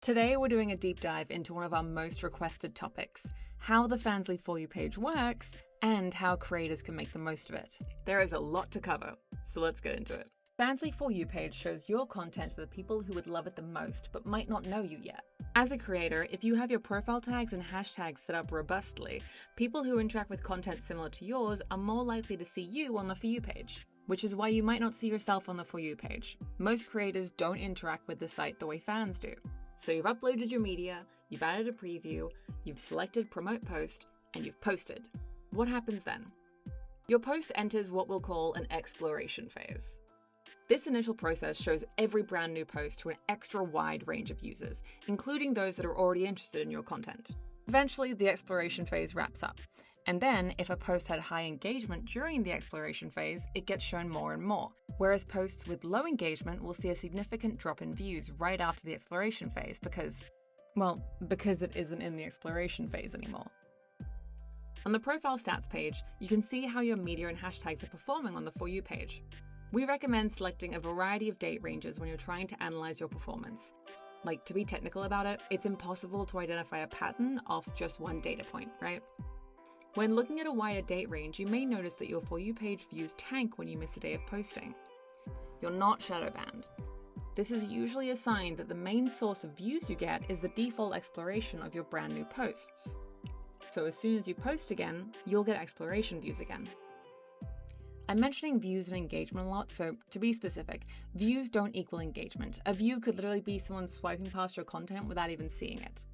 Today we're doing a deep dive into one of our most requested topics, how the Fansly For You page works and how creators can make the most of it. There is a lot to cover, so let's get into it. Fansly For You page shows your content to the people who would love it the most but might not know you yet. As a creator, if you have your profile tags and hashtags set up robustly, people who interact with content similar to yours are more likely to see you on the For You page, which is why you might not see yourself on the For You page. Most creators don't interact with the site the way fans do. So you've uploaded your media, you've added a preview, you've selected Promote Post, and you've posted. What happens then? Your post enters what we'll call an exploration phase. This initial process shows every brand new post to an extra wide range of users, including those that are already interested in your content. Eventually, the exploration phase wraps up. And then, if a post had high engagement during the exploration phase, it gets shown more and more, whereas posts with low engagement will see a significant drop in views right after the exploration phase because it isn't in the exploration phase anymore. On the profile stats page, you can see how your media and hashtags are performing on the For You page. We recommend selecting a variety of date ranges when you're trying to analyze your performance. Like, to be technical about it, it's impossible to identify a pattern off just one data point, right? When looking at a wider date range, you may notice that your For You page views tank when you miss a day of posting. You're not shadow banned. This is usually a sign that the main source of views you get is the default exploration of your brand new posts. So as soon as you post again, you'll get exploration views again. I'm mentioning views and engagement a lot, so to be specific, views don't equal engagement. A view could literally be someone swiping past your content without even seeing it.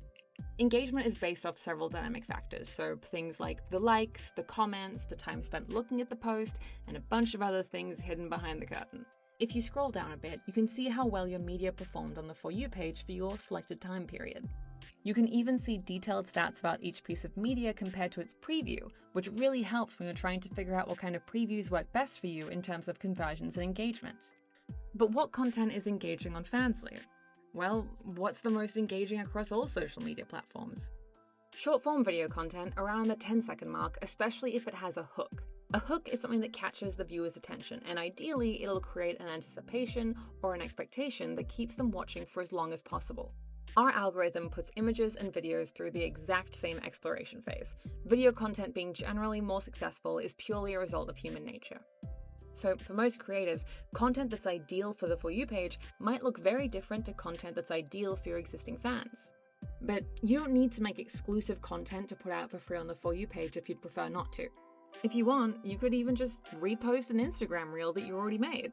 Engagement is based off several dynamic factors, so things like the likes, the comments, the time spent looking at the post, and a bunch of other things hidden behind the curtain. If you scroll down a bit, you can see how well your media performed on the For You page for your selected time period. You can even see detailed stats about each piece of media compared to its preview, which really helps when you're trying to figure out what kind of previews work best for you in terms of conversions and engagement. But what content is engaging on Fansly? Well, what's the most engaging across all social media platforms? Short-form video content around the 10-second mark, especially if it has a hook. A hook is something that catches the viewer's attention, and ideally it'll create an anticipation or an expectation that keeps them watching for as long as possible. Our algorithm puts images and videos through the exact same exploration phase. Video content being generally more successful is purely a result of human nature. So for most creators, content that's ideal for the For You page might look very different to content that's ideal for your existing fans. But you don't need to make exclusive content to put out for free on the For You page if you'd prefer not to. If you want, you could even just repost an Instagram reel that you already made.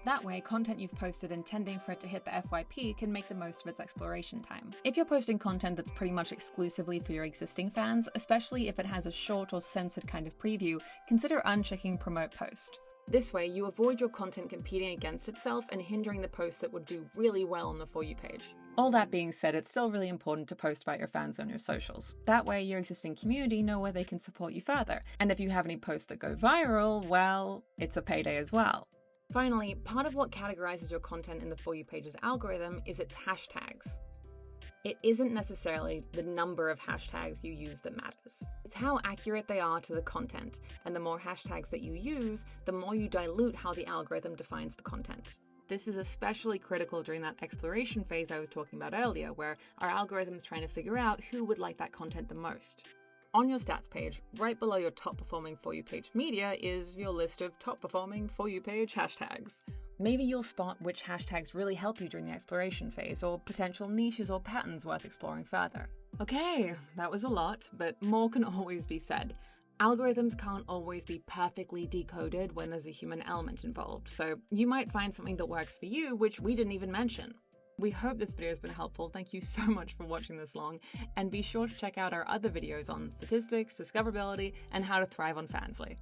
That way, content you've posted intending for it to hit the FYP can make the most of its exploration time. If you're posting content that's pretty much exclusively for your existing fans, especially if it has a short or censored kind of preview, consider unchecking Promote Post. This way, you avoid your content competing against itself and hindering the posts that would do really well on the For You page. All that being said, it's still really important to post about your fans on your socials. That way, your existing community know where they can support you further. And if you have any posts that go viral, well, it's a payday as well. Finally, part of what categorizes your content in the For You page's algorithm is its hashtags. It isn't necessarily the number of hashtags you use that matters. It's how accurate they are to the content, and the more hashtags that you use, the more you dilute how the algorithm defines the content. This is especially critical during that exploration phase I was talking about earlier, where our algorithm's trying to figure out who would like that content the most. On your stats page, right below your top performing For You page media is your list of top performing For You page hashtags. Maybe you'll spot which hashtags really help you during the exploration phase, or potential niches or patterns worth exploring further. Okay, that was a lot, but more can always be said. Algorithms can't always be perfectly decoded when there's a human element involved, so you might find something that works for you, which we didn't even mention. We hope this video has been helpful. Thank you so much for watching this long, and be sure to check out our other videos on statistics, discoverability, and how to thrive on Fansly.